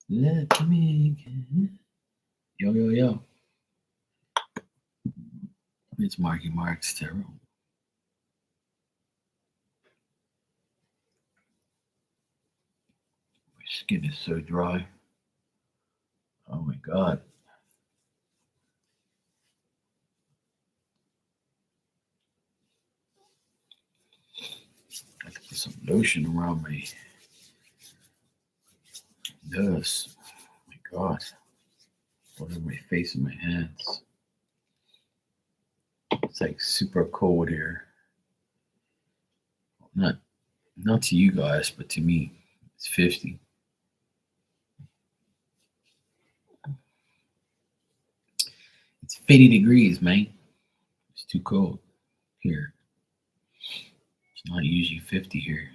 Let me get... Yo, yo, yo. It's Marky Mark's Tarot. My skin is so dry. Oh my god. I could put some lotion around my nose. Oh my god. All over my face and my hands. It's like super cold here. Not to you guys, but to me. It's 50. It's 50 degrees, man. It's too cold here. It's not usually 50 here.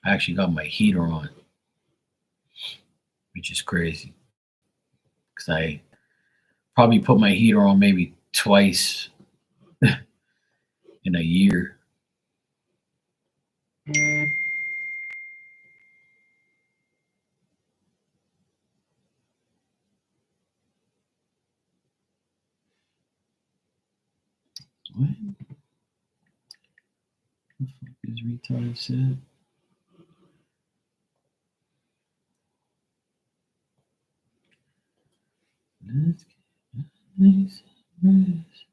I actually got my heater on, which is crazy. Because I probably put my heater on maybe twice in a year. What the fuck is retard said? Let's get nice rest.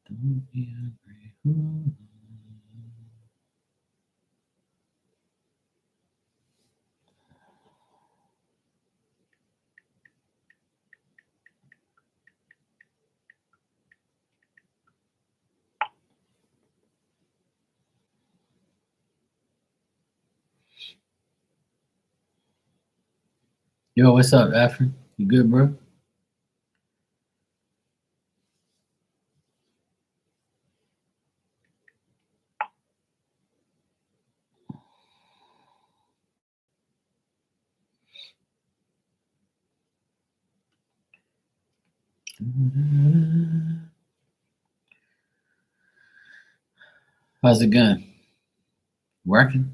Don't be angry. Yo, what's up, Afrin? You good, bro? How's it going? Working?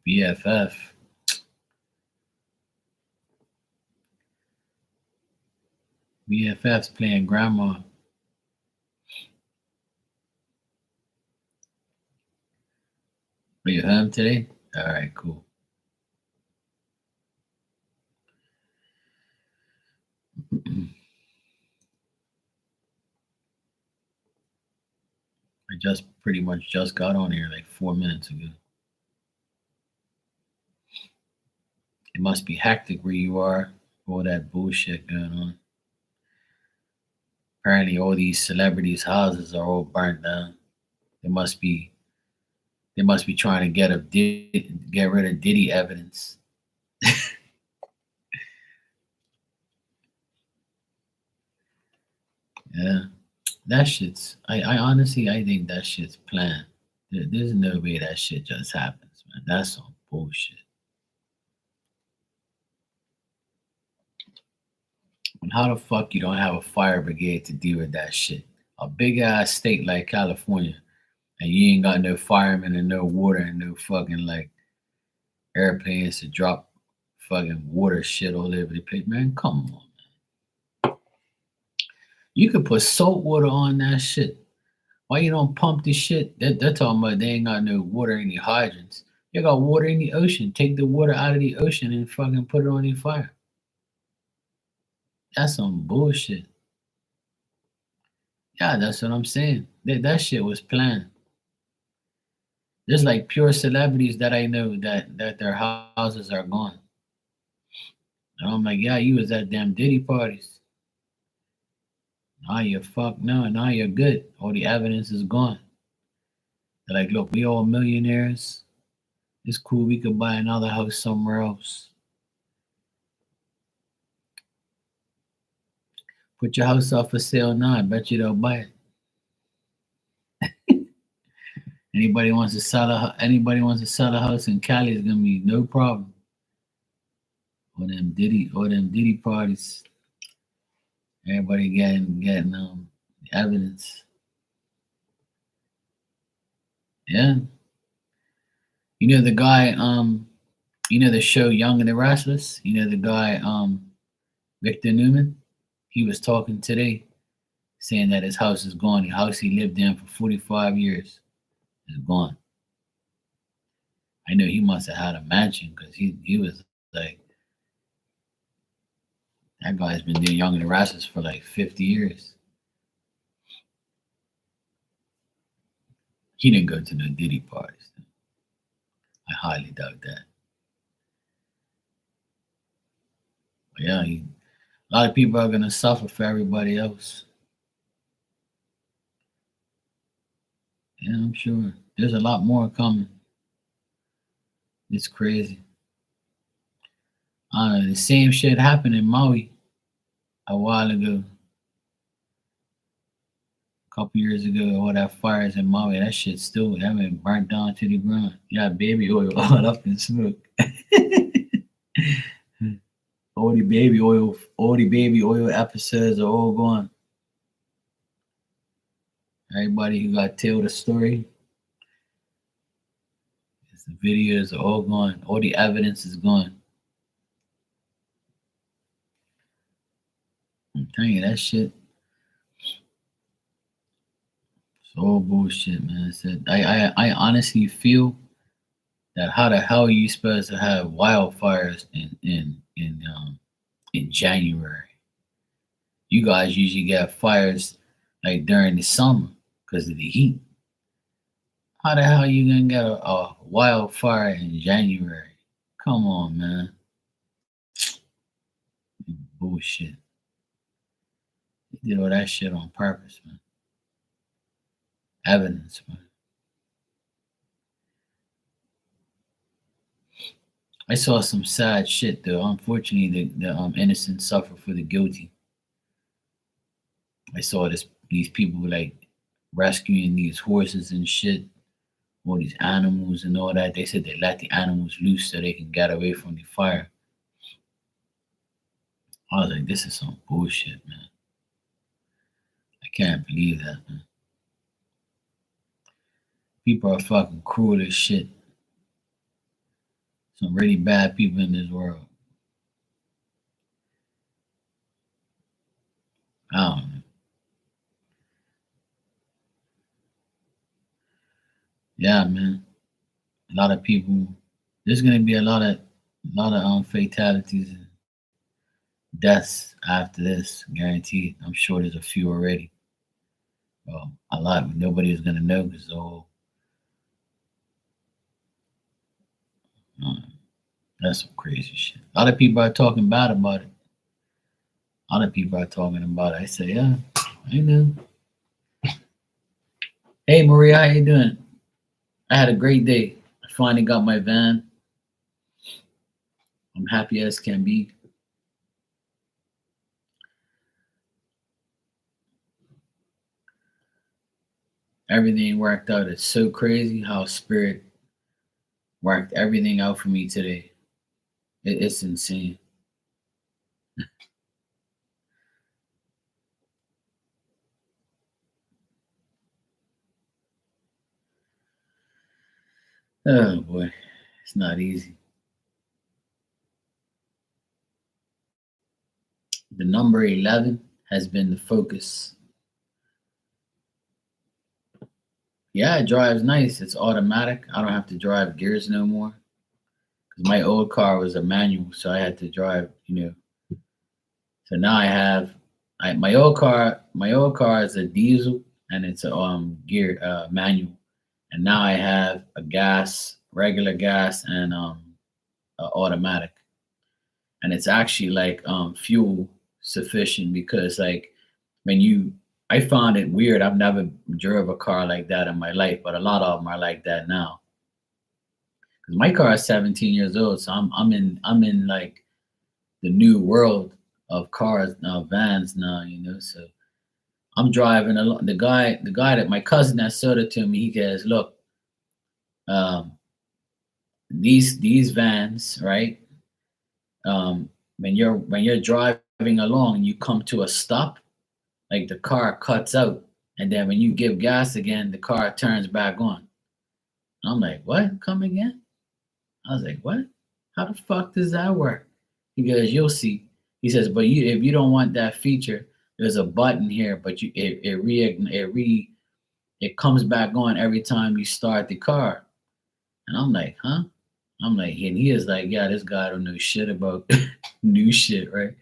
BFF. BFF's playing grandma. Are you home today? All right, cool. I just pretty much just got on here like 4 minutes ago. It must be hectic where you are. All that bullshit going on. Apparently, all these celebrities' houses are all burnt down. They must be trying to get rid of Diddy evidence. Yeah, that shit's. I honestly I think that shit's planned. There's no way that shit just happens, man. That's some bullshit. And how the fuck you don't have a fire brigade to deal with that shit? A big ass state like California, and you ain't got no firemen and no water and no fucking like airplanes to drop fucking water shit all over the place. Man, come on. You could put salt water on that shit. Why you don't pump the shit? They're talking about they ain't got no water in the hydrants. You got water in the ocean. Take the water out of the ocean and fucking put it on the fire. That's some bullshit. Yeah, that's what I'm saying. That shit was planned. There's like pure celebrities that I know that their houses are gone. And I'm like, yeah, you was at damn Diddy parties. Now you're fucked now, and now you're good. All the evidence is gone. They're like, look, we all millionaires. It's cool. We could buy another house somewhere else. Put your house up for sale now. I bet you they'll buy it. Anybody wants to sell a house in Cali is gonna be no problem. Or them Diddy parties. Everybody getting evidence. Yeah. You know the guy, you know the show Young and the Restless? You know the guy, Victor Newman? He was talking today saying that his house is gone. The house he lived in for 45 years is gone. I know he must have had a mansion because he was like, that guy's been doing Young and the Restless for like 50 years. He didn't go to no Diddy parties. I highly doubt that. But yeah, a lot of people are gonna suffer for everybody else. Yeah, I'm sure. There's a lot more coming. It's crazy. The same shit happened in Maui a while ago, a couple years ago. All that fires in Maui, that shit still haven't burnt down to the ground. Yeah, baby oil all up in smoke. All the baby oil episodes are all gone. Everybody who got told a story, the videos are all gone. All the evidence is gone. I'm telling you, that shit, it's all bullshit, man. I honestly feel that how the hell are you supposed to have wildfires in January? You guys usually get fires like during the summer because of the heat. How the hell are you gonna get a wildfire in January? Come on, man. Bullshit. They did all that shit on purpose, man. Evidence, man. I saw some sad shit though. Unfortunately, the innocent suffer for the guilty. I saw these people like rescuing these horses and shit, all these animals and all that. They said they let the animals loose so they can get away from the fire. I was like, this is some bullshit, man. I can't believe that, man. People are fucking cruel as shit. Some really bad people in this world. I don't know. Yeah, man. A lot of people. There's gonna be a lot of fatalities and deaths after this, guaranteed. I'm sure there's a few already. Well, a lot, but nobody is gonna know because the whole. Uh, that's some crazy shit. A lot of people are talking bad about it. A lot of people are talking about it. I say, yeah, I know. Hey, Maria, how you doing? I had a great day. I finally got my van. I'm happy as can be. Everything worked out. It's so crazy how Spirit worked everything out for me today. It's insane. Oh boy, it's not easy. The number 11 has been the focus. Yeah, it drives nice. It's automatic. I don't have to drive gears no more. Because my old car was a manual, so I had to drive, So now My old car is a diesel and it's a gear manual, and now I have a gas, regular gas, and automatic, and it's actually like fuel sufficient because like when you I found it weird. I've never drove a car like that in my life, but a lot of them are like that now. Because my car is 17 years old, so I'm in like the new world of cars now, vans now, So I'm driving along. The guy that my cousin that sold it to me, he goes, "Look, um, these vans, right? When you're driving along, you come to a stop, like the car cuts out, and then when you give gas again, the car turns back on." And I'm like, "What? Come again?" I was like, "What? How the fuck does that work?" He goes, "You'll see." He says, "But if you don't want that feature, there's a button here, but it comes back on every time you start the car." And I'm like, "Huh?" I'm like, and he is like, "Yeah, this guy don't know shit about new shit, right?"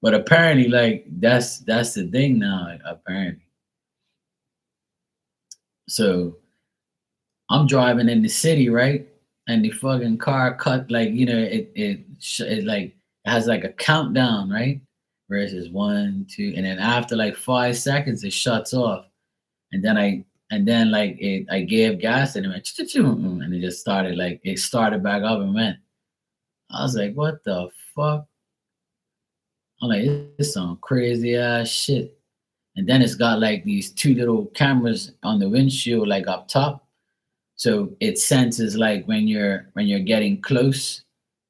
But apparently, like that's the thing now, like, apparently. So I'm driving in the city, right? And the fucking car cut like it like it has like a countdown, right? Versus one, two, and then after like 5 seconds, it shuts off, and then like I gave gas and it went and it just started like it started back up and went. I was like, what the fuck? I'm like, this is some crazy ass shit. And then it's got like these two little cameras on the windshield, like up top. So it senses like when you're getting close,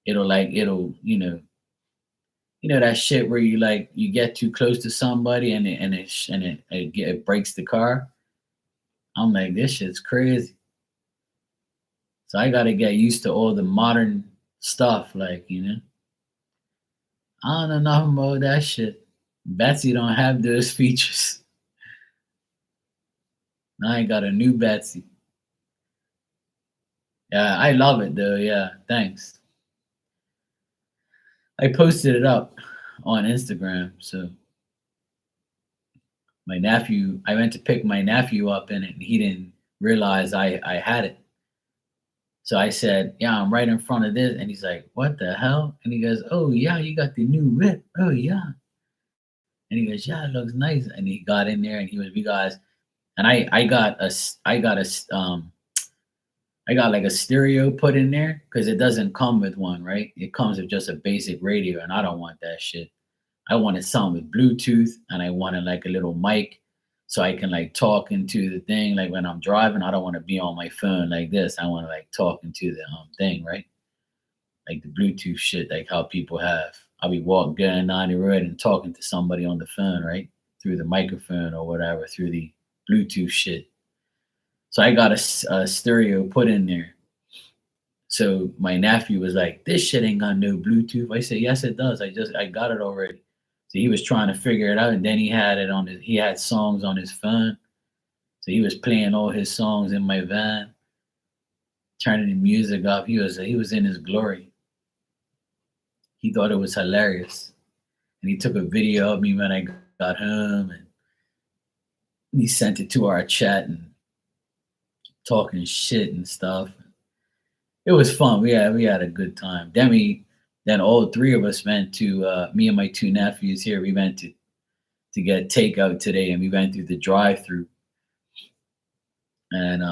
it'll that shit where you get too close to somebody and it breaks the car. I'm like, this shit's crazy. So I gotta get used to all the modern stuff, I don't know nothing about that shit. Betsy don't have those features. Now I got a new Betsy. Yeah, I love it though. Yeah, thanks. I posted it up on Instagram. So I went to pick my nephew up in it, and he didn't realize I had it. So I said, "Yeah, I'm right in front of this," and he's like, "What the hell?" And he goes, "Oh yeah, you got the new whip. Oh yeah." And he goes, "Yeah, it looks nice." And he got in there, and he was, "We guys," and I got like a stereo put in there because it doesn't come with one, right? It comes with just a basic radio, and I don't want that shit. I wanted something with Bluetooth, and I wanted like a little mic so I can like talk into the thing. Like when I'm driving, I don't want to be on my phone like this. I want to like talk into the thing, right? Like the Bluetooth shit, like how people have. I'll be walking going down the road and talking to somebody on the phone, right? Through the microphone or whatever, through the Bluetooth shit. So I got a stereo put in there. So my nephew was like, "This shit ain't got no Bluetooth." I said, "Yes, it does. I got it already." So he was trying to figure it out, and then he had songs on his phone. So he was playing all his songs in my van, turning the music up. He was in his glory. He thought it was hilarious, and he took a video of me when I got home, and he sent it to our chat and talking shit and stuff. It was fun. We had a good time. Then all three of us went to me and my two nephews here. We went to get takeout today, and we went through the drive-through. And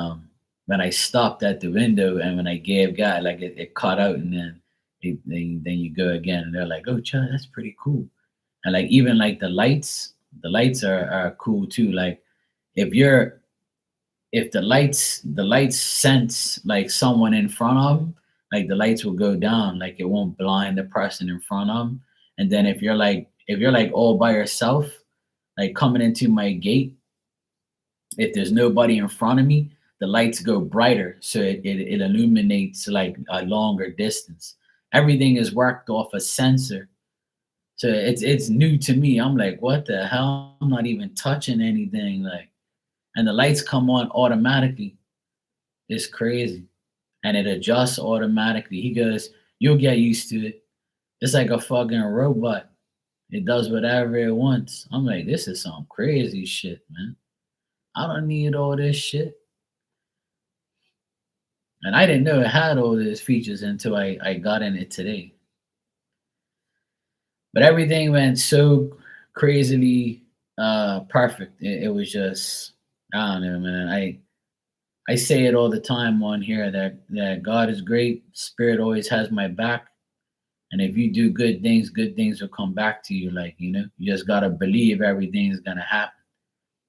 when I stopped at the window and when I gave gas, like it cut out, and then you go again, and they're like, "Oh, Chad, that's pretty cool." And like even like the lights are cool too. Like if you're if the lights sense like someone in front of them, like the lights will go down, like it won't blind the person in front of them. And then if you're like all by yourself, like coming into my gate, if there's nobody in front of me, the lights go brighter, so it illuminates like a longer distance. Everything is worked off a sensor, so it's new to me. I'm like, what the hell? I'm not even touching anything, like, and the lights come on automatically. It's crazy, and it adjusts automatically. He goes, "You'll get used to it. It's like a fucking robot." It does whatever it wants. I'm like, this is some crazy shit, man. I don't need all this shit. And I didn't know it had all these features until I got in it today. But everything went so crazily perfect. It was just, I don't know, man. I say it all the time on here that God is great. Spirit always has my back. And if you do good things will come back to you. Like, you just gotta believe everything's gonna happen.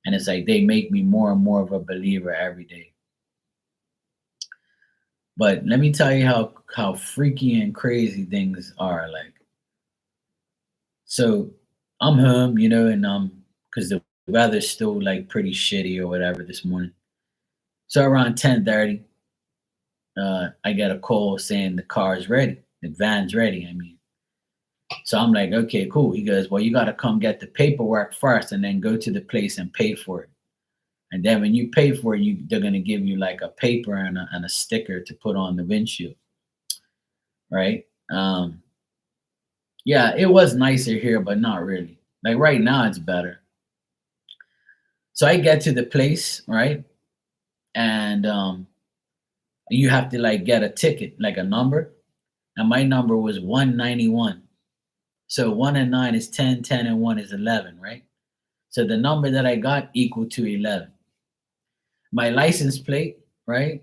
And it's like they make me more and more of a believer every day. But let me tell you how freaky and crazy things are. Like, so I'm home, and because the weather's still like pretty shitty or whatever this morning. So around 10:30, I get a call saying the car's ready, the van's ready. I mean, so I'm like, okay, cool. He goes, well, you got to come get the paperwork first, and then go to the place and pay for it. And then when you pay for it, they're gonna give you like a paper and a sticker to put on the windshield, right? Yeah, it was nicer here, but not really. Like right now, it's better. So I get to the place, right? And you have to like get a ticket, like a number. And my number was 191. So 1 and 9 is 10, 10 and 1 is 11, right? So the number that I got equal to 11. My license plate, right,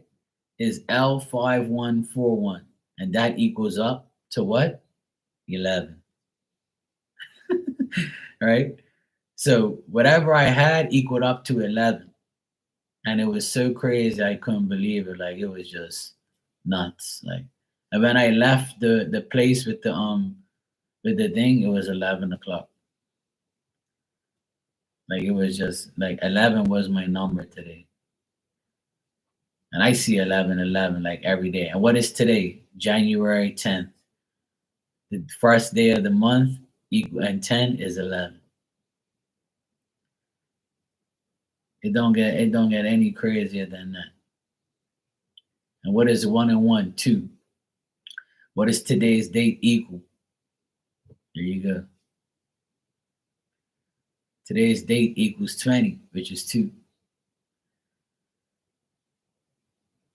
is L5141. And that equals up to what? 11. Right? So whatever I had equaled up to 11. And it was so crazy, I couldn't believe it. Like, it was just nuts. Like, and when I left the place with the thing, it was 11 o'clock. Like, it was just like 11 was my number today. And I see 11, like every day. And what is today? January 10th. The first day of the month equal and 10 is 11. It don't get any crazier than that. And what is 1 and 1? 2. What is today's date equal? There you go. Today's date equals 20, which is 2.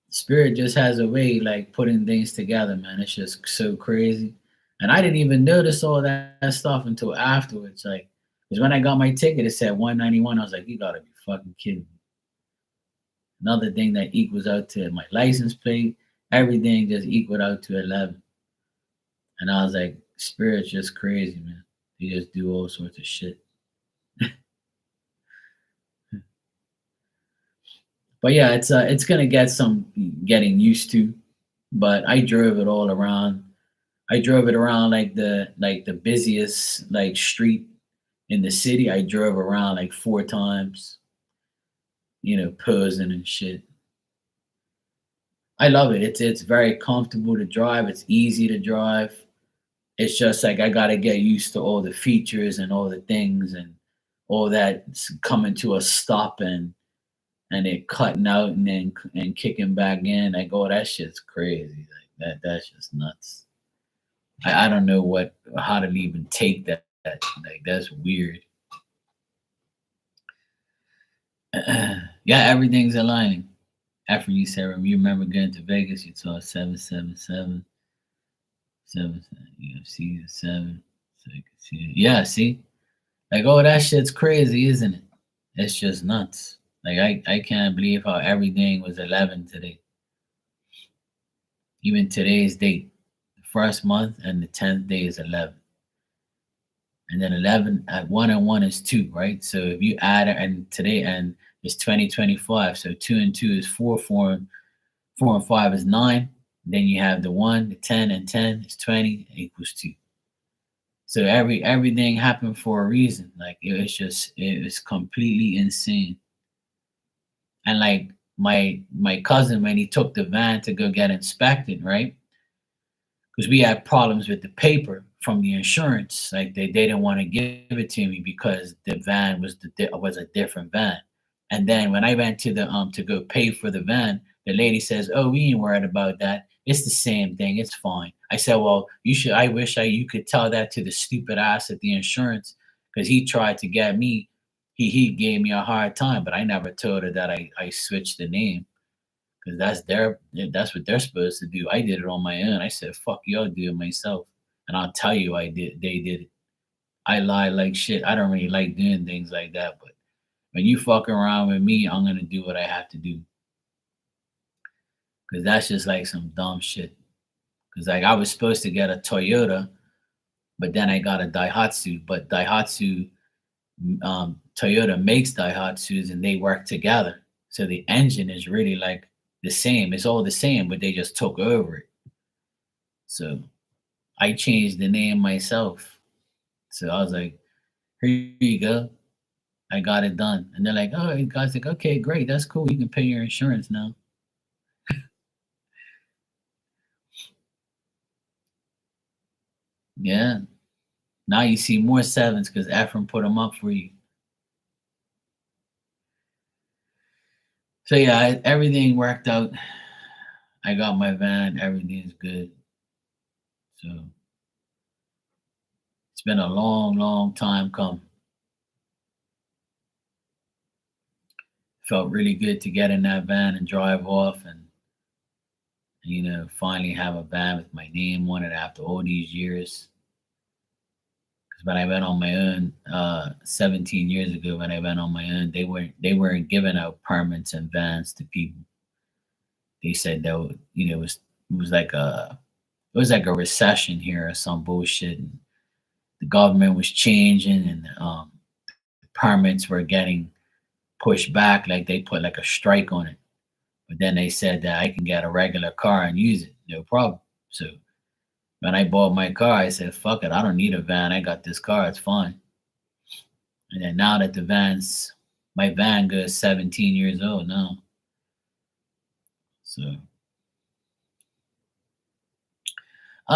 Spirit just has a way like putting things together, man. It's just so crazy. And I didn't even notice all that stuff until afterwards. Like, because when I got my ticket, it said 191. I was like, you gotta be fucking kidding me. Another thing that equals out to my license plate, everything just equaled out to 11. And I was like, Spirit's just crazy, man. They just do all sorts of shit. But yeah, it's gonna get some getting used to. But I drove it all around. I drove it around like the busiest like street in the city. I drove around like 4 times, posing and shit. I love it. It's very comfortable to drive. It's easy to drive. It's just like I gotta get used to all the features and all the things and all that coming to a stop and it cutting out and then and kicking back in. Like, oh, that shit's crazy. Like that's just nuts. I don't know how to even take that. Like, that's weird. Yeah, everything's aligning. After you said, you remember going to Vegas, you saw 777, 7, UFC 7, so you can see it. Yeah, see, like, oh, that shit's crazy, isn't it? It's just nuts. Like, I can't believe how everything was 11 today. Even today's date, the first month and the 10th day is 11. And then 11 at 1 and 1 is 2, right? So if you add it and today and it's 2025, so 2 and 2 is 4, 4 and 5 is 9. Then you have the 1, the 10 and 10 is 20 equals 2. So everything happened for a reason. Like, it was completely insane. And like my cousin, when he took the van to go get inspected, right? Because we had problems with the paper from the insurance. Like, they didn't want to give it to me because the van was a different van. And then when I went to the to go pay for the van, the lady says, "Oh, we ain't worried about that. It's the same thing. It's fine. I said, well, I wish you could tell that to the stupid ass at the insurance because he tried to get me. He gave me a hard time, but I never told her that I switched the name because that's what they're supposed to do. I did it on my own. I said, fuck you, I'll do it myself. And I'll tell you they did it. I lie like shit. I don't really like doing things like that, but when you fuck around with me, I'm gonna do what I have to do. Cause that's just like some dumb shit. Cause like I was supposed to get a Toyota, but then I got a Daihatsu. But Toyota makes Daihatsus and they work together. So the engine is really like the same. It's all the same, but they just took over it. So I changed the name myself. So I was like, here you go. I got it done. And they're like, oh, the guy's like, okay, great. That's cool. You can pay your insurance now. Yeah. Now you see more sevens because Ephraim put them up for you. So yeah, everything worked out. I got my van. Everything's good. So it's been a long, long time coming. Felt really good to get in that van and drive off and finally have a van with my name on it after all these years. Because when I went on my own 17 years ago, when I went on my own, they weren't giving out permits and vans to people. They said that it was like a recession here or some bullshit. And the government was changing, and permits were getting pushed back. Like they put like a strike on it. But then they said that I can get a regular car and use it, no problem. So when I bought my car, I said, fuck it, I don't need a van. I got this car, it's fine. And then now that my van goes 17 years old now. So,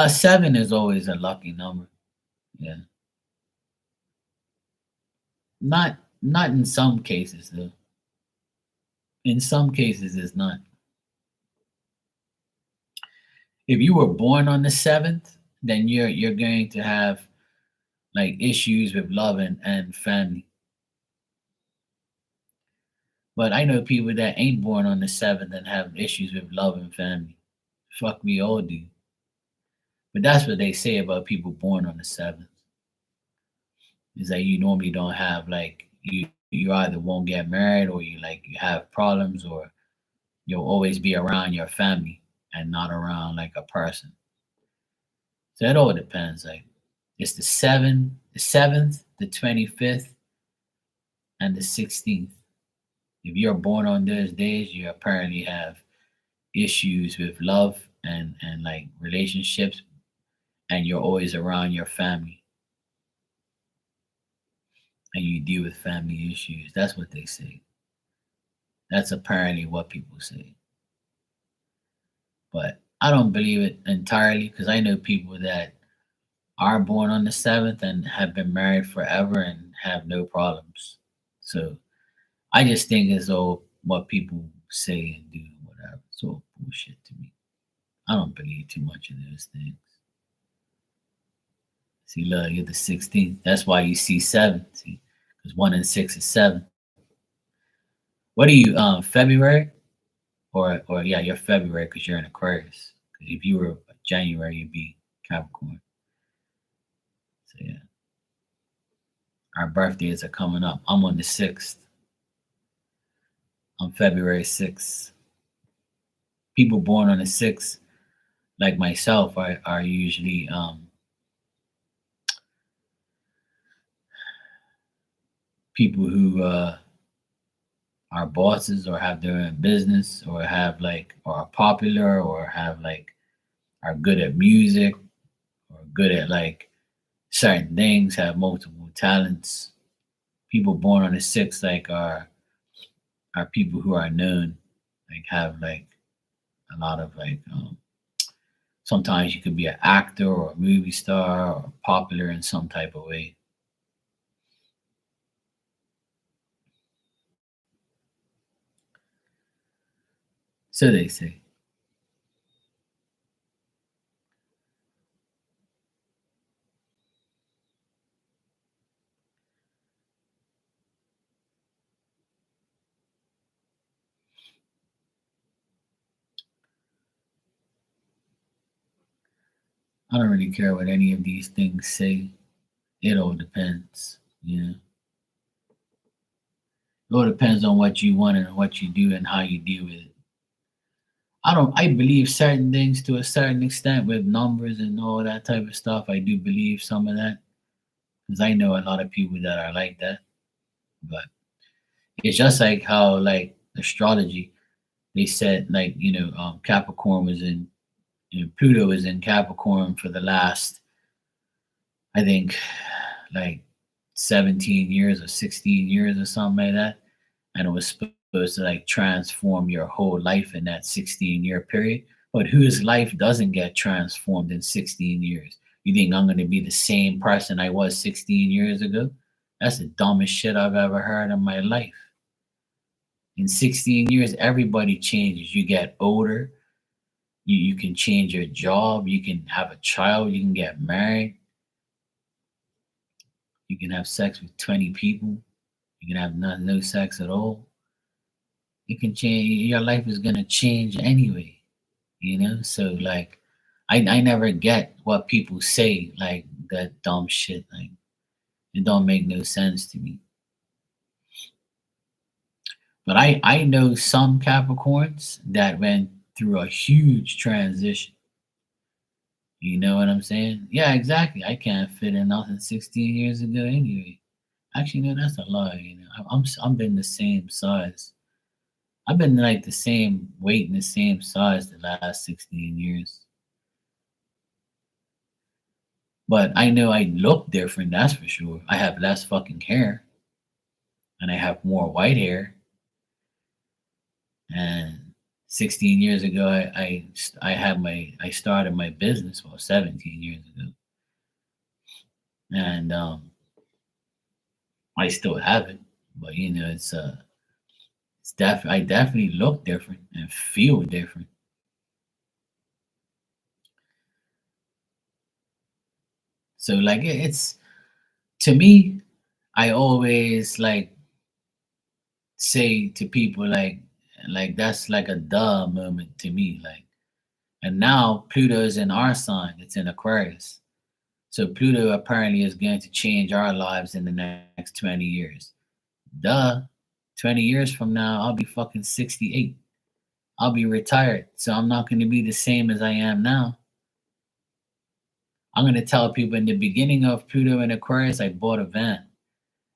seven is always a lucky number. Yeah. Not in some cases though. In some cases, it's not. If you were born on the seventh, then you're going to have like issues with love and family. But I know people that ain't born on the seventh and have issues with love and family. Fuck, we all do. But that's what they say about people born on the seventh. Is that you normally don't have like you either won't get married or you have problems or you'll always be around your family and not around like a person. So it all depends. Like it's the seventh, the 25th, and the 16th. If you're born on those days, you apparently have issues with love and like relationships, and you're always around your family and you deal with family issues. That's what they say. That's apparently what people say. But I don't believe it entirely because I know people that are born on the seventh and have been married forever and have no problems. So I just think it's all what people say and do, whatever. It's all bullshit to me. I don't believe too much in those things. See, look, you're the 16th. That's why you see seven. See, because one and six is seven. What are you, February? Or yeah, you're February because you're in Aquarius. 'Cause if you were January, you'd be Capricorn. So yeah, our birthdays are coming up. I'm on the 6th. I'm February 6th. People born on the 6th, like myself, are usually people who are bosses or have their own business or have like or are popular or have like are good at music or good at like certain things, have multiple talents. People born on the 6th like are people who are known, like have like a lot of like sometimes you could be an actor or a movie star or popular in some type of way. So they say. I don't really care what any of these things say. It all depends. You know, it all depends on what you want and what you do and how you deal with it. I believe certain things to a certain extent with numbers and all that type of stuff. I do believe some of that because I know a lot of people that are like that. But it's just like how like astrology, they said like Capricorn was in, Pluto was in Capricorn for the last, I think, like 17 years or 16 years or something like that, and it was supposed to like transform your whole life in that 16-year period. But whose life doesn't get transformed in 16 years? You think I'm going to be the same person I was 16 years ago? That's the dumbest shit I've ever heard in my life. In 16 years, everybody changes. You get older, you can change your job, you can have a child, you can get married, you can have sex with 20 people, you can have no sex at all. It can change. Your life is gonna change anyway, So like, I never get what people say like that dumb shit. Like it don't make no sense to me. But I know some Capricorns that went through a huge transition. You know what I'm saying? Yeah, exactly. I can't fit in nothing 16 years ago anyway. Actually, no, that's a lie. I'm been the same size. I've been like the same weight and the same size the last 16 years. But I know I look different, that's for sure. I have less fucking hair and I have more white hair. And 16 years ago, I started my business, well, 17 years ago. And I still have it, but I definitely look different and feel different. So like it's to me, I always like say to people like that's like a duh moment to me. Like, and now Pluto is in our sign, it's in Aquarius. So Pluto apparently is going to change our lives in the next 20 years. Duh. 20 years from now, I'll be fucking 68. I'll be retired. So I'm not going to be the same as I am now. I'm going to tell people in the beginning of Pluto and Aquarius, I bought a van.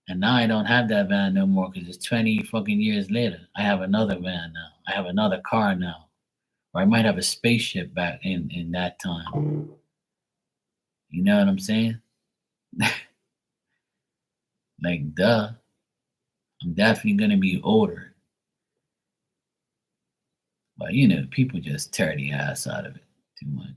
And now I don't have that van no more because it's 20 fucking years later. I have another van now. I have another car now. Or I might have a spaceship back in that time. You know what I'm saying? Like, duh. I'm definitely going to be older. But, people just tear the ass out of it too much.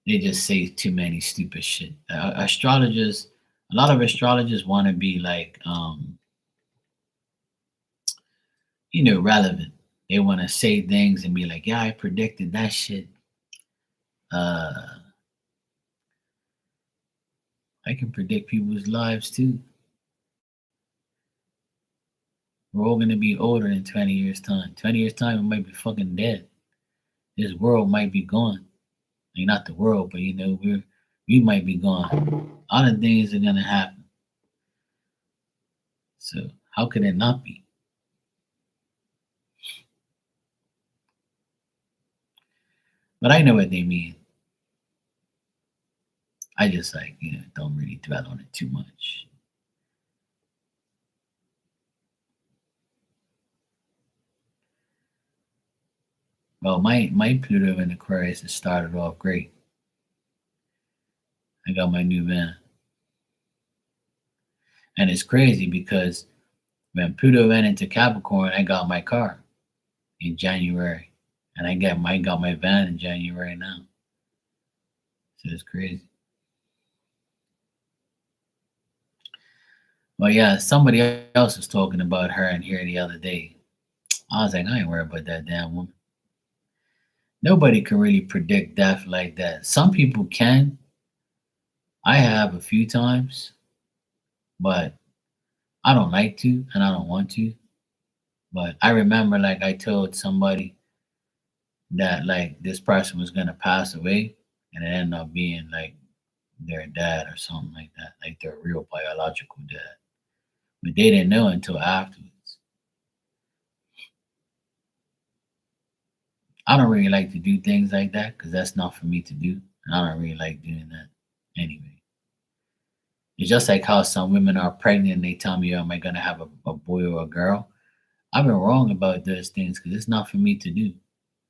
They just say too many stupid shit. Astrologers, a lot of astrologers want to be like, relevant. They want to say things and be like, yeah, I predicted that shit. Uh, I can predict people's lives too. We're all gonna be older in 20 years' time. 20 years' time, we might be fucking dead. This world might be gone. I mean, not the world, but we might be gone. Other things are gonna happen. So how could it not be? But I know what they mean. I just like, don't really dwell on it too much. Well, my Pluto in Aquarius has started off great. I got my new van. And it's crazy because when Pluto went into Capricorn, I got my car in January. And got my van in January now. So it's crazy. Well, yeah, somebody else was talking about her in here the other day. I was like, I ain't worried about that damn woman. Nobody can really predict death like that. Some people can. I have a few times, but I don't like to and I don't want to. But I remember like I told somebody that like this person was gonna pass away. and it ended up being like their dad or something like that, like their real biological dad. But they didn't know until afterwards. I don't really like to do things like that because that's not for me to do. And I don't really like doing that anyway. It's just like how some women are pregnant and they tell me, oh, am I going to have a boy or a girl? I've been wrong about those things because it's not for me to do.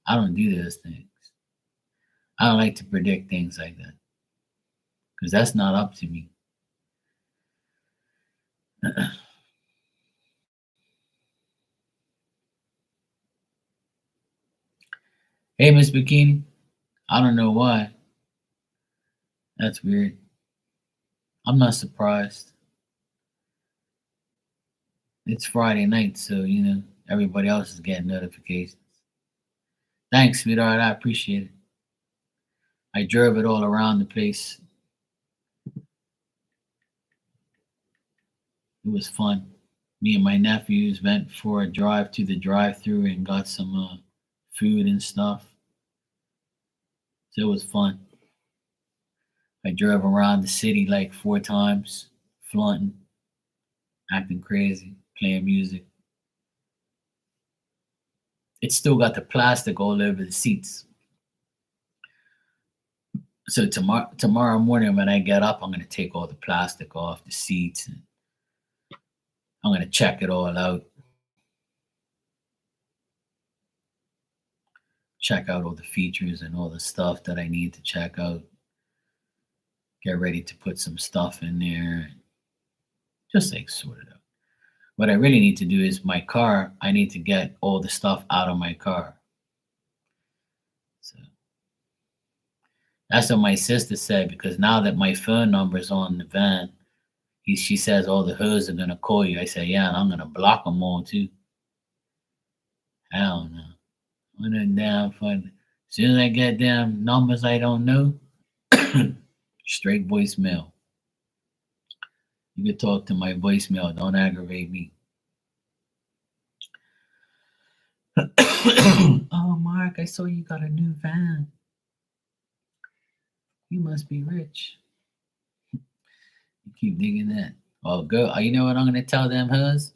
I don't do those things. I don't like to predict things like that because that's not up to me. Hey, Miss Bikini. I don't know why. That's weird. I'm not surprised. It's Friday night, so everybody else is getting notifications. Thanks, sweetheart. I appreciate it. I drove it all around the place. It was fun. Me and my nephews went for a drive to the drive-through and got some food and stuff. So it was fun. I drove around the city like 4 times, flaunting, acting crazy, playing music. It's still got the plastic all over the seats. So tomorrow morning when I get up, I'm gonna take all the plastic off the seats and I'm gonna check it all out. Check out all the features and all the stuff that I need to check out. Get ready to put some stuff in there. Just like sort it out. What I really need to do is my car, I need to get all the stuff out of my car. So that's what my sister said because now that my phone number is on the van, she says all the hoes are gonna call you. I said, yeah, and I'm gonna block them all too. Hell no. What a damn fun. As soon as I get damn numbers I don't know, straight voicemail. You can talk to my voicemail. Don't aggravate me. Oh, Mark, I saw you got a new van. You must be rich. You keep digging that. Oh, go. You know what I'm gonna tell them, hus?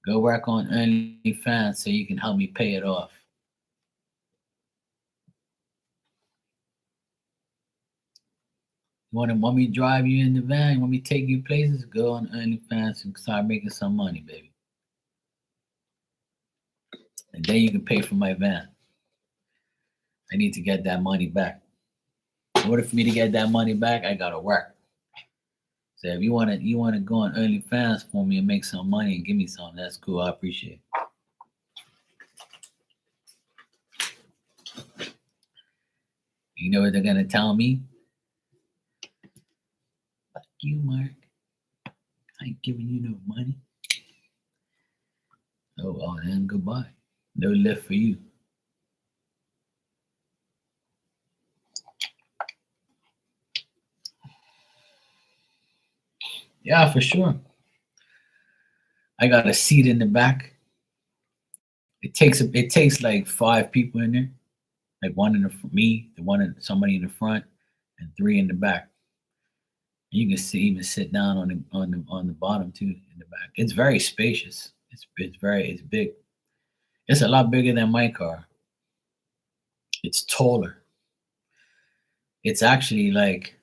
Go work on OnlyFans so you can help me pay it off. You want me to drive you in the van? You want me to take you places? Go on OnlyFans and start making some money, baby. And then you can pay for my van. I need to get that money back. In order for me to get that money back, I gotta work. So if you wanna go on OnlyFans for me and make some money and give me some, that's cool. I appreciate it. You know what they're gonna tell me? Fuck you, Mark. I ain't giving you no money. Oh, then goodbye. No lift for you. Yeah, for sure. I got a seat in the back. It takes like 5 people in there, like one in me, the one in somebody in the front, and 3 in the back. And you can even sit down on the bottom too in the back. It's very spacious. It's big. It's a lot bigger than my car. It's taller. It's actually like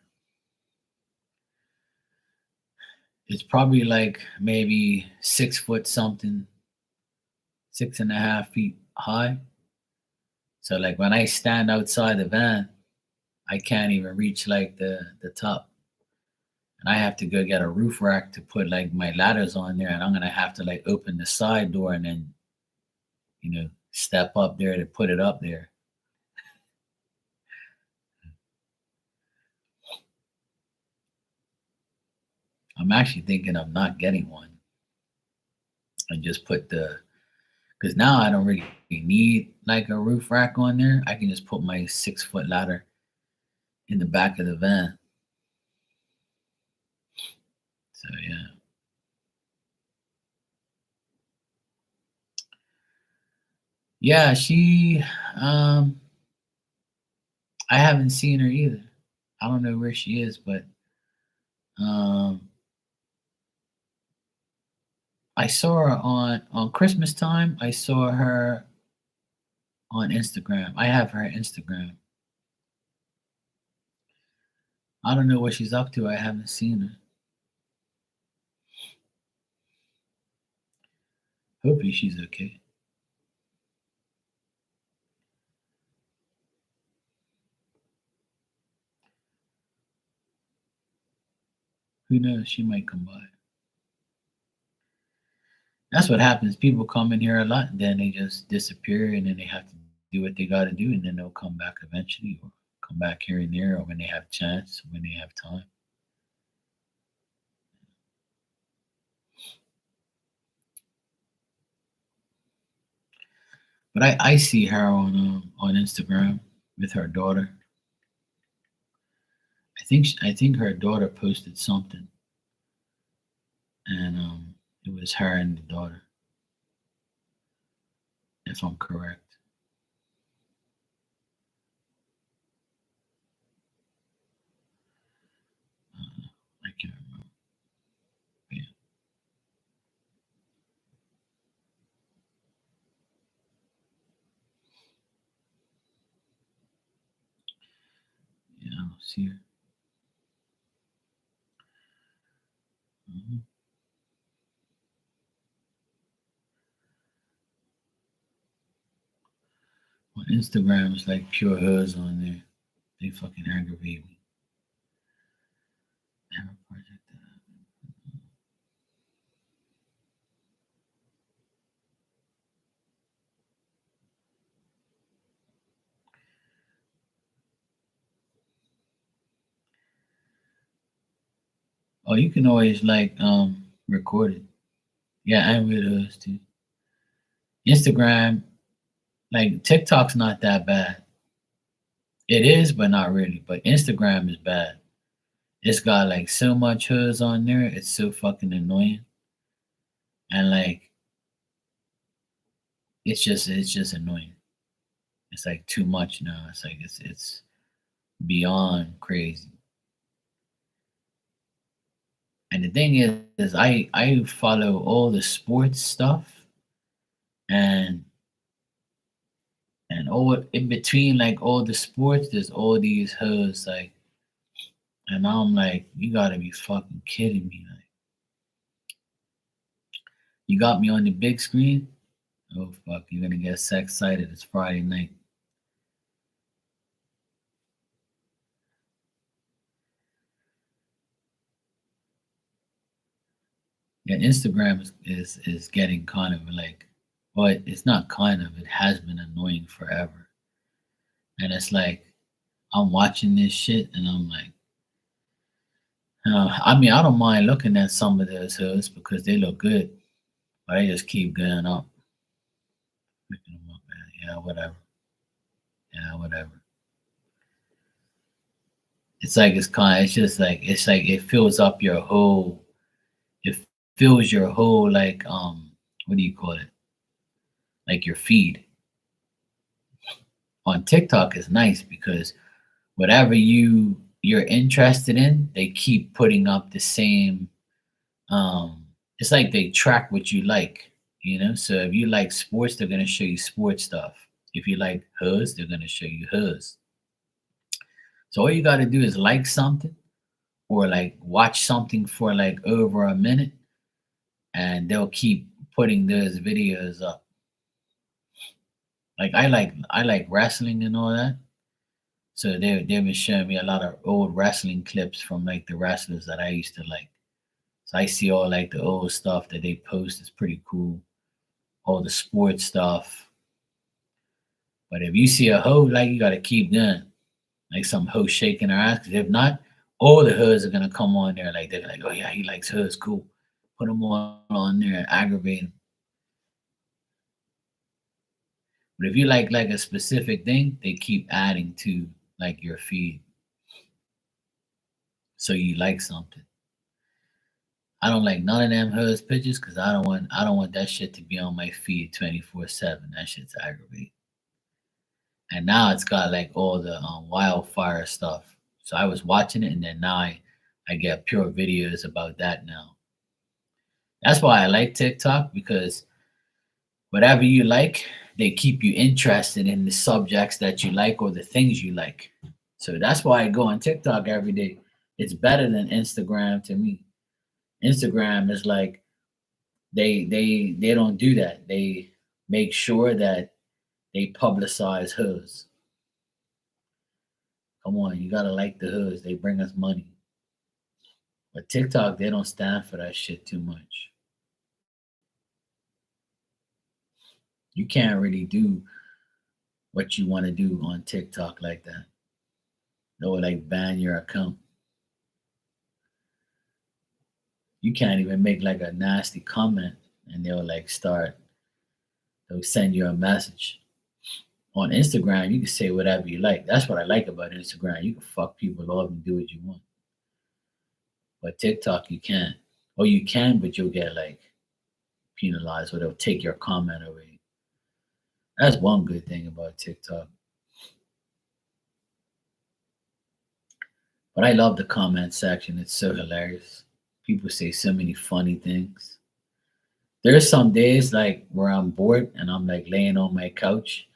it's probably like maybe 6 foot something, 6.5 feet high. So like when I stand outside the van, I can't even reach like the top. And I have to go get a roof rack to put like my ladders on there, and I'm gonna have to like open the side door and then step up there to put it up there. I'm actually thinking of not getting one and just put the because now I don't really need like a roof rack on there. I can just put my 6 foot ladder in the back of the van. So yeah. Yeah, she um I haven't seen her either. I don't know where she is, but um, I saw her on Christmas time. I saw her on Instagram. I have her Instagram. I don't know what she's up to. I haven't seen her. Hopefully she's okay. Who knows? She might come by. That's what happens. People come in here a lot, and then they just disappear, and then they have to do what they got to do, and then they'll come back eventually, or come back here and there, or when they have a chance, when they have time. But I see her on Instagram with her daughter. I think her daughter posted something, and it was her and the daughter, if I'm correct. I can't remember. Yeah, yeah, I don't see her. Mhm. On Instagram, it's like pure hers on there. They fucking aggravate me. Never project that. Oh, you can always like record it. Yeah, I'm with hers too. Instagram, like TikTok's not that bad. It is, but not really. But Instagram is bad. It's got like so much hoods on there. It's so fucking annoying. And like it's just annoying. It's like too much now. It's like it's beyond crazy. And the thing is I follow all the sports stuff and all in between like all the sports, there's all these hoes like, and I'm like, you gotta be fucking kidding me. Like, you got me on the big screen? Oh fuck, you're gonna get sex excited. It's Friday night. Yeah, Instagram is getting kind of like, well, it's not kind of, it has been annoying forever. And it's like I'm watching this shit and I'm like, I mean, I don't mind looking at some of those hoods because they look good, but they just keep going up, picking them up, man. Yeah, whatever. Yeah, whatever. It's like it's just like it fills up your whole, it fills your whole like what do you call it? Like your feed. On TikTok is nice because whatever you're interested in, they keep putting up the same. It's like they track what you like, you know. So if you like sports, they're gonna show you sports stuff. If you like hers, they're gonna show you hers. So all you got to do is like something or like watch something for like over a minute, and they'll keep putting those videos up. Like I like wrestling and all that. So they've been showing me a lot of old wrestling clips from like the wrestlers that I used to like. So I see all like the old stuff that they post. It's pretty cool. All the sports stuff. But if you see a hoe, like you gotta keep going. Like some hoe shaking her ass. 'Cause if not, all the hoods are gonna come on there. Like they're like, oh yeah, he likes hoods, cool. Put them on there and aggravate him. But if you like a specific thing, they keep adding to like your feed. So you like something. I don't like none of them hers pictures because I don't want that shit to be on my feed 24/7. That shit's aggravating. and now it's got like all the wildfire stuff. So I was watching it, and then now I get pure videos about that now. That's why I like TikTok, because whatever you like, they keep you interested in the subjects that you like or the things you like. So that's why I go on TikTok every day. It's better than Instagram to me. Instagram is like they don't do that. They make sure that they publicize hoods. Come on, you gotta like the hoods. They bring us money. But TikTok, they don't stand for that shit too much. You can't really do what you want to do on TikTok like that. They'll like ban your account. You can't even make like a nasty comment, and they'll send you a message. On Instagram, you can say whatever you like. That's what I like about Instagram. You can fuck people off and do what you want. But TikTok, you can't. Or you can, but you'll get like penalized, or they'll take your comment away. That's one good thing about TikTok. But I love the comment section. It's so hilarious. People say so many funny things. There's some days like where I'm bored and I'm like laying on my couch,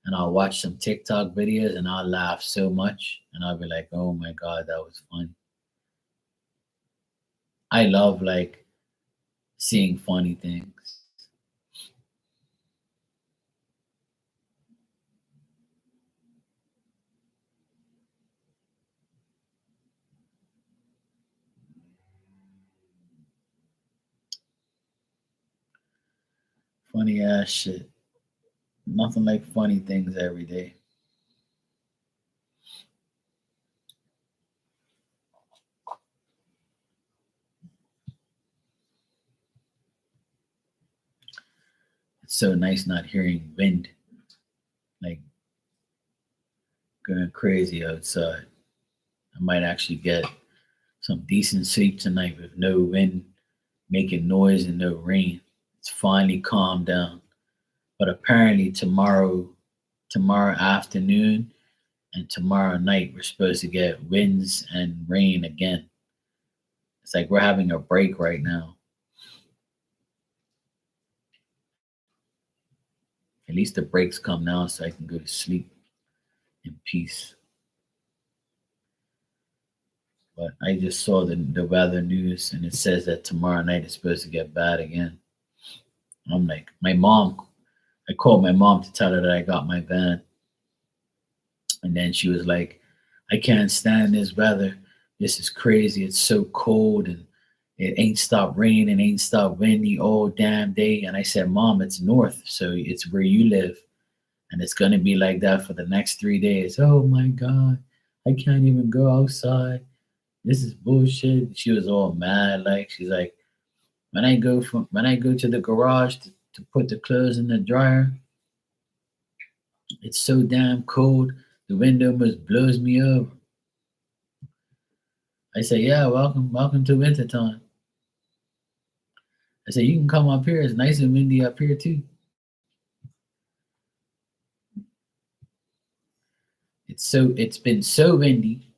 and I'll watch some TikTok videos and I'll laugh so much, and I'll be like, oh my God, that was funny. I love like seeing funny things. Funny ass shit. Nothing like funny things every day. It's so nice not hearing wind, like going crazy outside. I might actually get some decent sleep tonight with no wind making noise and no rain. It's finally calmed down. But apparently tomorrow afternoon and tomorrow night we're supposed to get winds and rain again. It's like we're having a break right now. At least the breaks come now so I can go to sleep in peace. But I just saw the weather news, and it says that tomorrow night is supposed to get bad again. I'm like, I called my mom to tell her that I got my van. And then she was like, I can't stand this weather. This is crazy. It's so cold, and it ain't stopped raining, ain't stopped windy all damn day. And I said, Mom, it's north, so it's where you live. And it's gonna be like that for the next 3 days. Oh my God. I can't even go outside. This is bullshit. She was all mad. Like she's like, when I go to the garage to put the clothes in the dryer, it's so damn cold. The wind almost blows me over. I say, yeah, welcome to wintertime. I say, you can come up here. It's nice and windy up here too. It's been so windy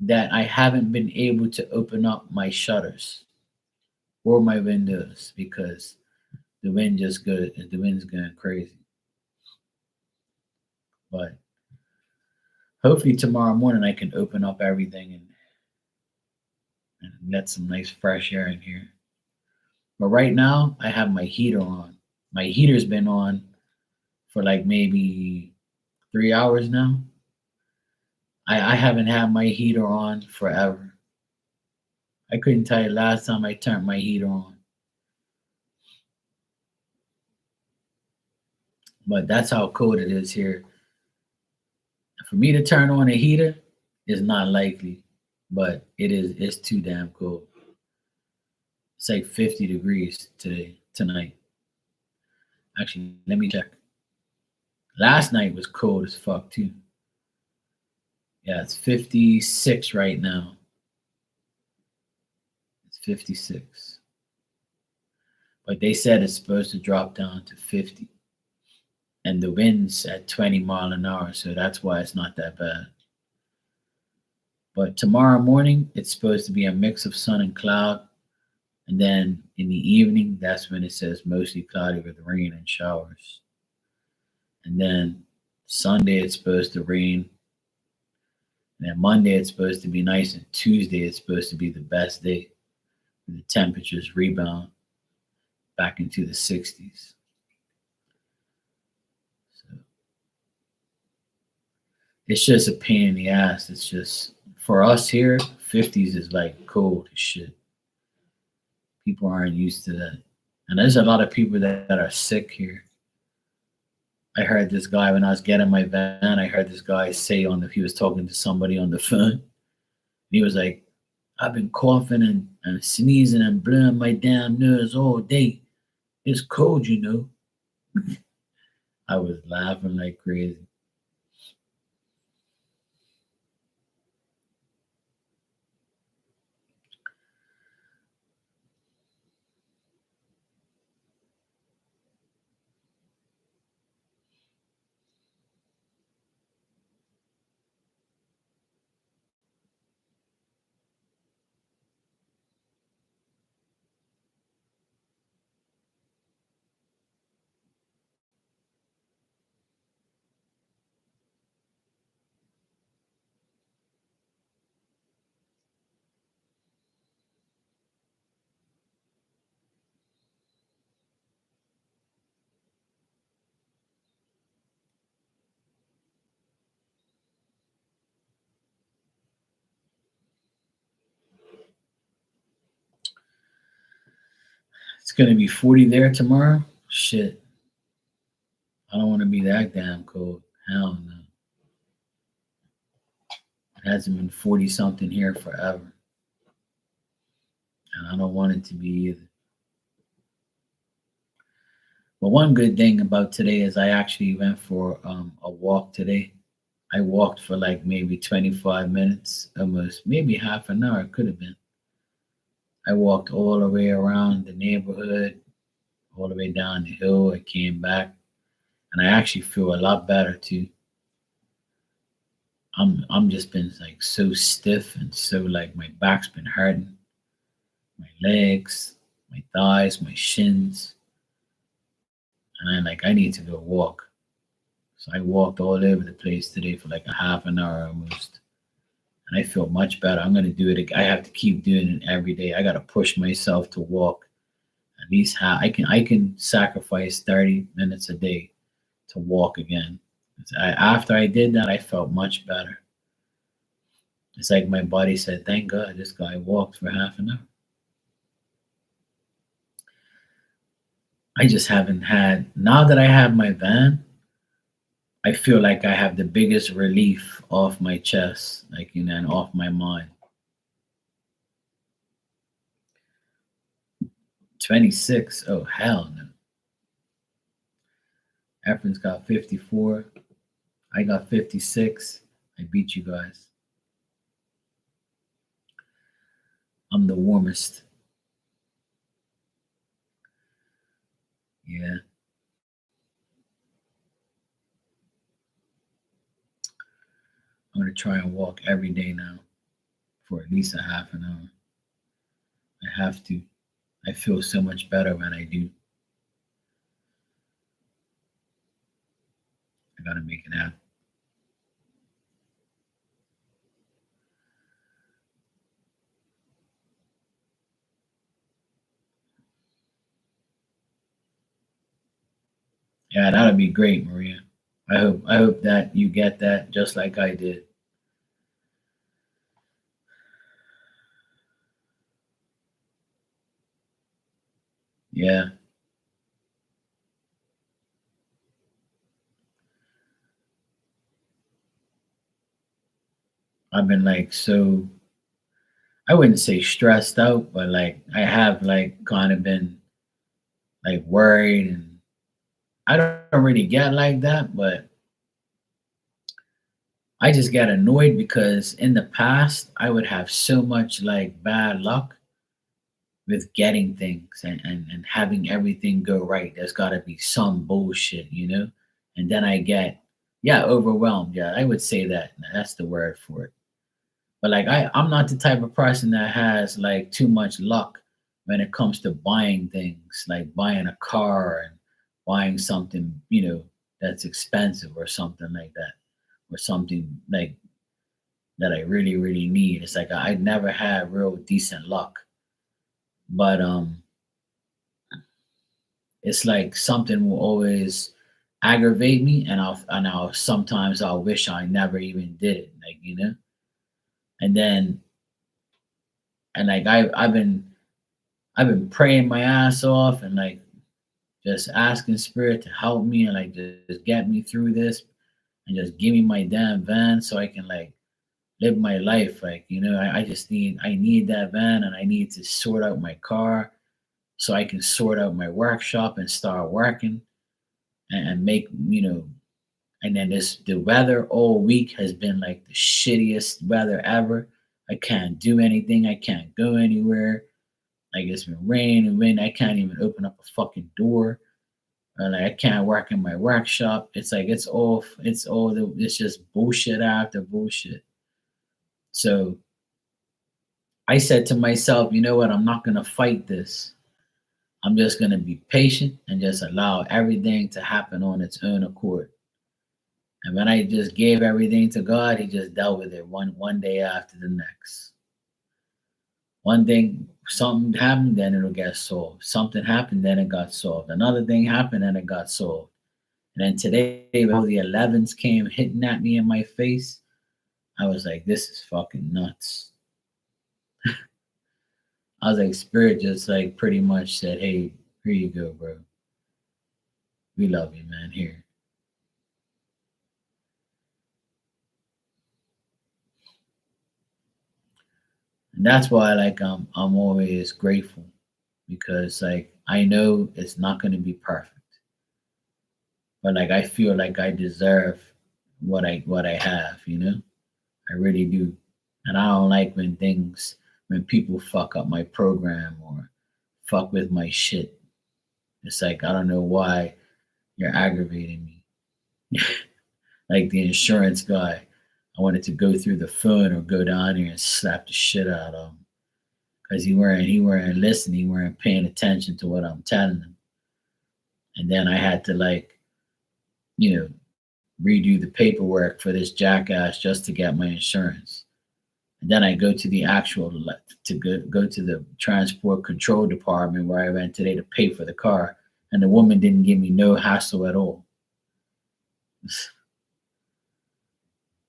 that I haven't been able to open up my shutters or my windows because the wind's going crazy. But hopefully tomorrow morning I can open up everything and let some nice fresh air in here. But right now I have my heater on. My heater's been on for like maybe 3 hours now. I haven't had my heater on forever. I couldn't tell you last time I turned my heater on. But that's how cold it is here. For me to turn on a heater is not likely, but it's too damn cold. It's like 50 degrees tonight. Actually, let me check. Last night was cold as fuck too. Yeah, it's 56 right now. It's 56. But they said it's supposed to drop down to 50. and the wind's at 20 mile an hour, so that's why it's not that bad. But tomorrow morning, it's supposed to be a mix of sun and cloud. And then in the evening, that's when it says mostly cloudy with rain and showers. And then Sunday, it's supposed to rain. And then Monday, it's supposed to be nice. And Tuesday, it's supposed to be the best day. The temperatures rebound back into the 60s. So it's just a pain in the ass. It's just, for us here, 50s is like cold as shit. People aren't used to that. And there's a lot of people that are sick here. I heard this guy when I was getting my van. I heard this guy say he was talking to somebody on the phone. He was like, I've been coughing and sneezing and blowing my damn nose all day. It's cold, you know. I was laughing like crazy. It's gonna be 40 there tomorrow. Shit. I don't want to be that damn cold. Hell no. It hasn't been 40 something here forever. And I don't want it to be either. But one good thing about today is I actually went for a walk today. I walked for like maybe 25 minutes, almost maybe half an hour. It could have been. I walked all the way around the neighborhood, all the way down the hill. I came back, and I actually feel a lot better too. I'm just been like so stiff and so like my back's been hurting, my legs, my thighs, my shins, and I'm like I need to go walk. So I walked all over the place today for like a half an hour almost, and I feel much better. I'm gonna do it. I have to keep doing it every day. I gotta push myself to walk at least half. I can sacrifice 30 minutes a day to walk again. After I did that, I felt much better. It's like my body said, "Thank God this guy walked for half an hour." I just haven't had. Now that I have my van, I feel like I have the biggest relief off my chest, like and off my mind. 26. Oh hell no. Efren's got 54. I got 56. I beat you guys. I'm the warmest. Yeah. I'm gonna try and walk every day now for at least a half an hour. I have to. I feel so much better when I do. I gotta make it happen. Yeah, that'll be great, Maria. I hope that you get that just like I did. Yeah, I've been like so I wouldn't say stressed out, but like I have like kind of been like worried and I don't really get like that, but I just get annoyed because in the past I would have so much like bad luck with getting things and having everything go right. There's gotta be some bullshit, you know? and then I get, yeah, overwhelmed. Yeah, I would say that. That's the word for it. But like I'm not the type of person that has like too much luck when it comes to buying things, like buying a car and buying something, that's expensive or something like that, or something like that I really, really need. It's like I never had real decent luck. But it's like something will always aggravate me, and I'll sometimes I'll wish I never even did it, like, and then and like I've been praying my ass off, and like just asking spirit to help me and like just get me through this, and just give me my damn van so I can like live my life. Like, I just need that van, and I need to sort out my car so I can sort out my workshop and start working, and make, and then the weather all week has been like the shittiest weather ever. I can't do anything. I can't go anywhere. Like, it's been rain and wind. I can't even open up a fucking door. Like, I can't work in my workshop. It's like it's just bullshit after bullshit. So I said to myself, you know what? I'm not gonna fight this. I'm just gonna be patient and just allow everything to happen on its own accord. And when I just gave everything to God, He just dealt with it one day after the next. One thing, something happened, then it'll get solved. Something happened, then it got solved. Another thing happened, and it got solved. And then today, when all the 11s came hitting at me in my face, I was like, this is fucking nuts. I was like, Spirit just like pretty much said, hey, here you go, bro. We love you, man. Here. And that's why like I'm always grateful, because like I know it's not gonna be perfect. But like I feel like I deserve what I have, I really do. And I don't like when people fuck up my program or fuck with my shit. It's like I don't know why you're aggravating me. Like the insurance guy, I wanted to go through the phone or go down here and slap the shit out of him because he weren't listening, he weren't paying attention to what I'm telling him. And then I had to like, you know, redo the paperwork for this jackass just to get my insurance. And then I go to the actual to go to the transport control department where I went today to pay for the car, and the woman didn't give me no hassle at all.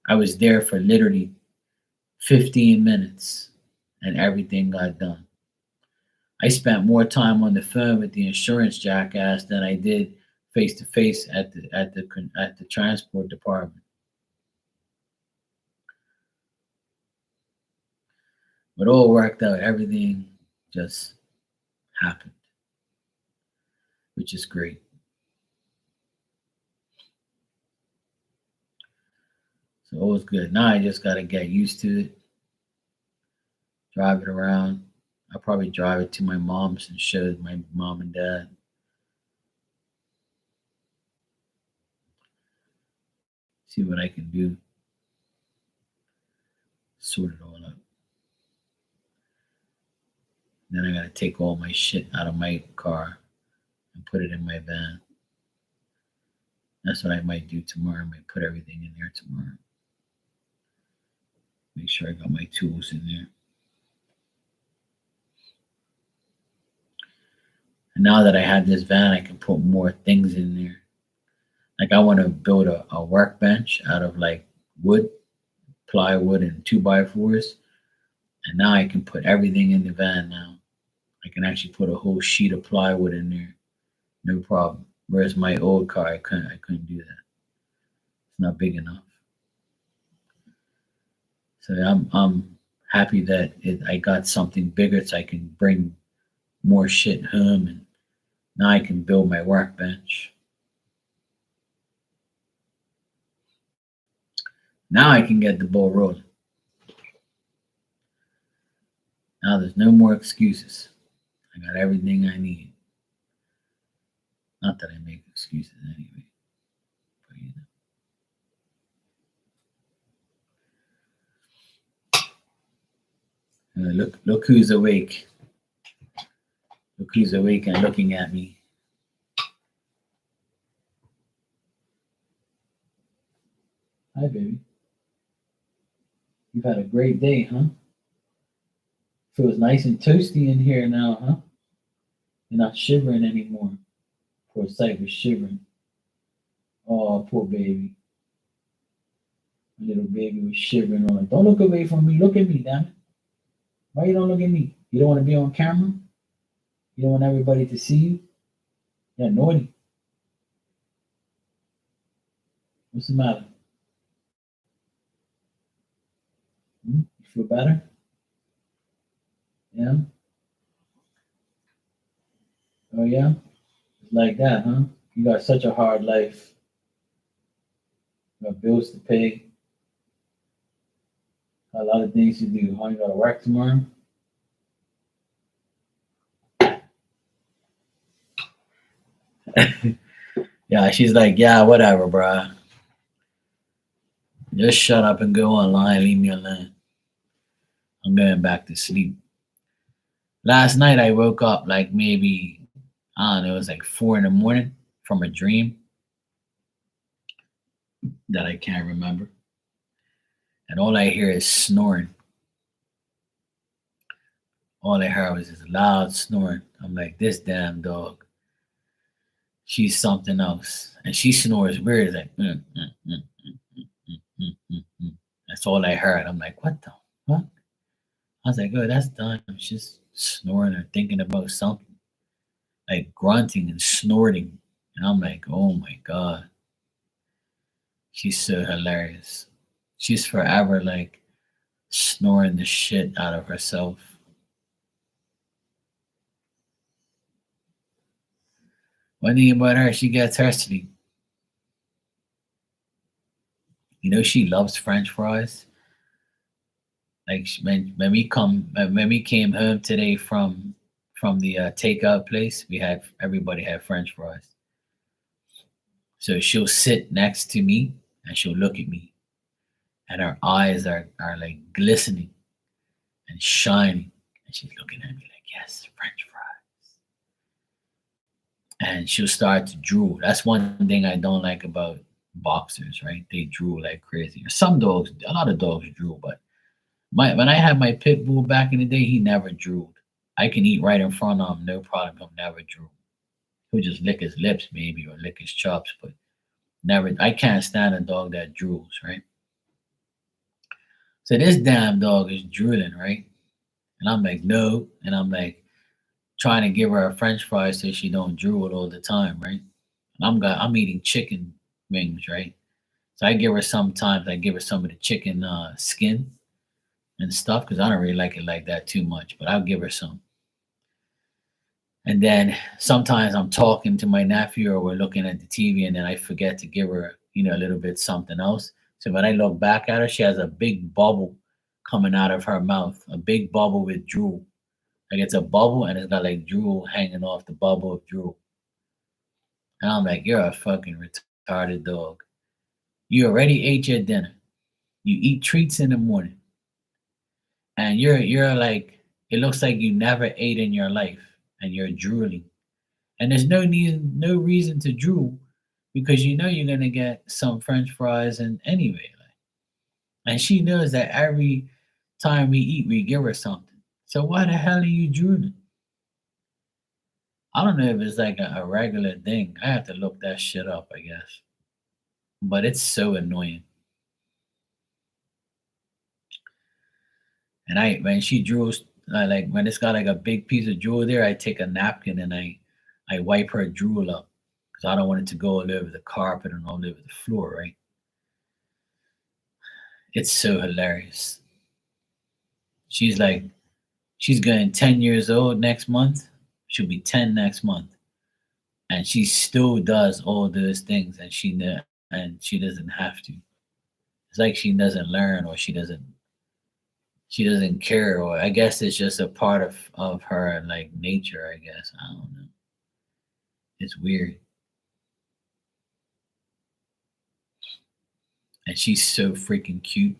I was there for literally 15 minutes, and everything got done. I spent more time on the phone with the insurance jackass than I did face to face at the transport department. But all worked out. Everything just happened, which is great. So it was good. Now I just got to get used to it, drive it around. I'll probably drive it to my mom's and show my mom and dad. See what I can do. Sort it all out. Then I got to take all my shit out of my car and put it in my van. That's what I might do tomorrow. I might put everything in there tomorrow. Make sure I got my tools in there. And now that I have this van, I can put more things in there. Like I want to build a workbench out of like wood, plywood, and 2x4s. And now I can put everything in the van now. I can actually put a whole sheet of plywood in there, no problem. Whereas my old car, I couldn't do that. It's not big enough. So I'm happy that I got something bigger, so I can bring more shit home, and now I can build my workbench. Now I can get the ball rolling. Now there's no more excuses. I got everything I need. Not that I make excuses anyway. Look who's awake. Look who's awake and looking at me. Hi, baby. You've had a great day, huh? Feels nice and toasty in here now, huh? You're not shivering anymore. Poor sight was shivering. Oh, poor baby. My little baby was shivering on. Don't look away from me. Look at me, damn it. Why you don't look at me? You don't want to be on camera? You don't want everybody to see you? You're naughty. What's the matter? Hmm? You feel better? Yeah? Oh, yeah? It's like that, huh? You got such a hard life. You got bills to pay. Got a lot of things to do. Huh? You got to work tomorrow? Yeah, she's like, yeah, whatever, bruh. Just shut up and go online. Leave me alone. I'm going back to sleep. Last night I woke up like maybe, I don't know, it was like 4 in the morning from a dream that I can't remember. And all I hear is snoring. All I heard was this loud snoring. I'm like, this damn dog. She's something else. And she snores weird, like, mm. That's all I heard. I'm like, what the fuck? I was like, oh, that's done. She's snoring or thinking about something, like grunting and snorting. And I'm like, oh my God. She's so hilarious. She's forever like snoring the shit out of herself. One thing about her, she gets her sleep. You know, she loves French fries. Like when we came home today from the takeout place, we had everybody had French fries. So she'll sit next to me and she'll look at me, and her eyes are like glistening and shining, and she's looking at me like, yes, French fries. And she'll start to drool. That's one thing I don't like about boxers, right? They drool like crazy. Some dogs, a lot of dogs drool, but when I had my pit bull back in the day, he never drooled. I can eat right in front of him, no problem. He'll never drool. He'll just lick his lips maybe or lick his chops, but never. I can't stand a dog that drools, right? So this damn dog is drooling, right? And I'm like, no. And I'm like trying to give her a French fry so she don't drool all the time, right? And I'm eating chicken wings, right? So I give her some of the chicken skin and stuff because I don't really like it like that too much, but I'll give her some. And then sometimes I'm talking to my nephew or we're looking at the TV and then I forget to give her, a little bit something else. So when I look back at her, she has a big bubble coming out of her mouth, a big bubble with drool. Like it's a bubble and it's got like drool hanging off the bubble of drool. And I'm like, you're a fucking retarded dog. You already ate your dinner. You eat treats in the morning. And you're like, it looks like you never ate in your life and you're drooling. And there's no reason to drool because you know you're gonna get some French fries and anyway. Like, and she knows that every time we eat, we give her something. So why the hell are you drooling? I don't know if it's like a regular thing. I have to look that shit up, I guess. But it's so annoying. And when she drools, like when it's got like a big piece of drool there, I take a napkin and I wipe her drool up because I don't want it to go all over the carpet and all over the floor, right? It's so hilarious. She's like, she's going 10 years old next month. She'll be 10 next month. And she still does all those things and she doesn't have to. It's like she doesn't learn or she doesn't care or I guess it's just a part of her like nature, I guess. I don't know. It's weird. And she's so freaking cute.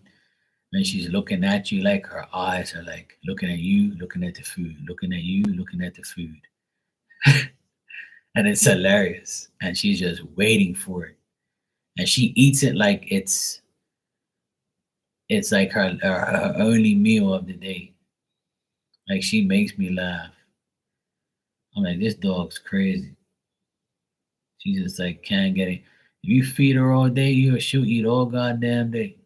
When she's looking at you, like her eyes are like looking at you, looking at the food, looking at you, looking at the food. And it's hilarious. And she's just waiting for it. And she eats it like it's like her only meal of the day. Like she makes me laugh. I'm like, this dog's crazy. She just like can't get it. If you feed her all day, she'll eat all goddamn day.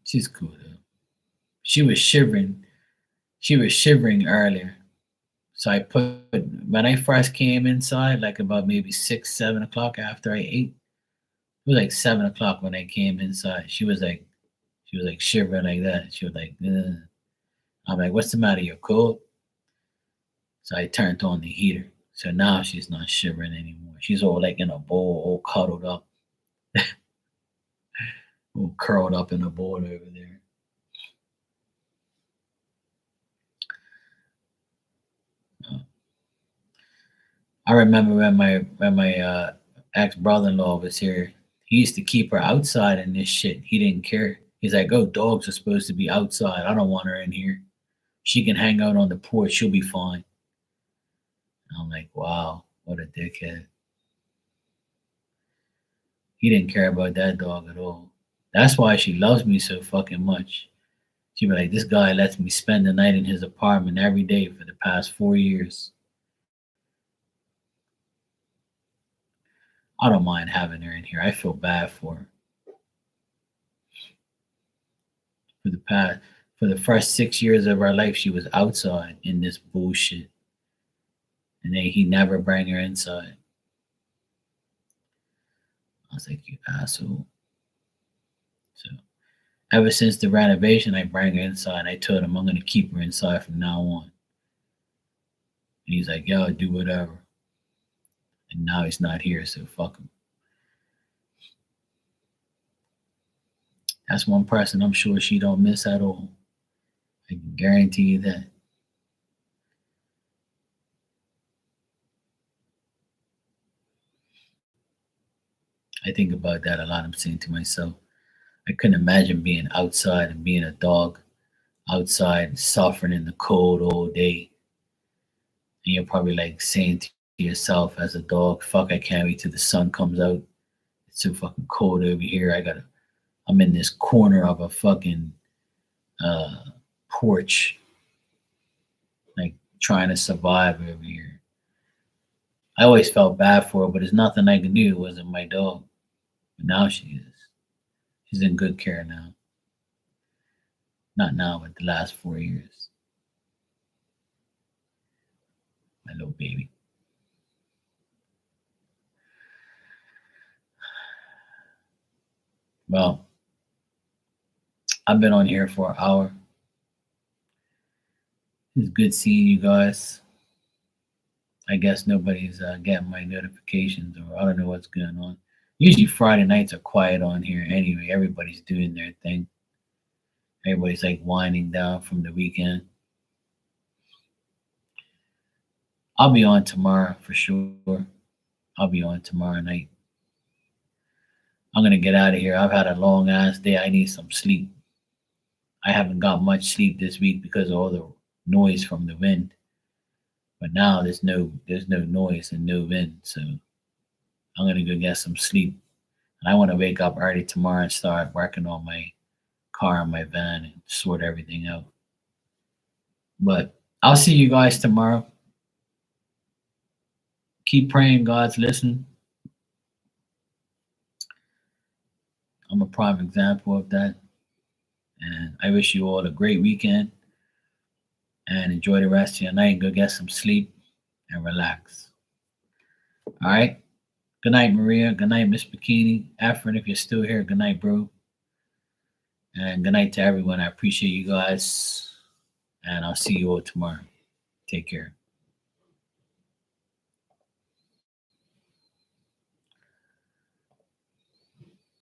She's cool though. She was shivering. She was shivering earlier. So I put when I first came inside, like about maybe 6, 7 o'clock after I ate. It was like 7 o'clock when I came inside. She was like shivering like that. She was like, ugh. I'm like, what's the matter? You're cold? So I turned on the heater. So now she's not shivering anymore. She's all like in a bowl, all cuddled up, all curled up in a ball over there. Uh, I remember when my ex brother-in-law was here. He used to keep her outside and this shit. He didn't care. He's like, oh, dogs are supposed to be outside. I don't want her in here. She can hang out on the porch. She'll be fine. And I'm like, wow, what a dickhead. He didn't care about that dog at all. That's why she loves me so fucking much. She be like, this guy lets me spend the night in his apartment every day for the past 4 years. I don't mind having her in here. I feel bad for her. For the past, for the first 6 years of our life, she was outside in this bullshit, and then he never bring her inside. I was like, you asshole. So ever since the renovation, I bring her inside. I told him I'm gonna keep her inside from now on. And he's like, yo, do whatever. And now he's not here, so fuck him. That's one person I'm sure she don't miss at all. I can guarantee you that. I think about that a lot. I'm saying to myself, I couldn't imagine being outside and being a dog outside suffering in the cold all day. And you're probably like saying to yourself as a dog, fuck, I can't wait till the sun comes out. It's so fucking cold over here. I'm in this corner of a fucking uh, porch, like trying to survive over here. I always felt bad for her, but there's nothing I can do. It wasn't my dog. But now she is. She's in good care now. Not now, but the last 4 years. My little baby. Well, I've been on here for an hour. It's good seeing you guys. I guess nobody's getting my notifications, or I don't know what's going on. Usually Friday nights are quiet on here anyway. Everybody's doing their thing. Everybody's like winding down from the weekend. I'll be on tomorrow for sure. I'll be on tomorrow night. I'm gonna get out of here. I've had a long ass day. I need some sleep. I haven't got much sleep this week because of all the noise from the wind. But now there's no noise and no wind, so I'm gonna go get some sleep. And I want to wake up early tomorrow and start working on my car and my van and sort everything out. But I'll see you guys tomorrow. Keep praying God's listening. I'm a prime example of that. And I wish you all a great weekend and enjoy the rest of your night. Go get some sleep and relax. All right. Good night, Maria. Good night, Miss Bikini. Afrin, if you're still here, good night, bro. And good night to everyone. I appreciate you guys. And I'll see you all tomorrow. Take care.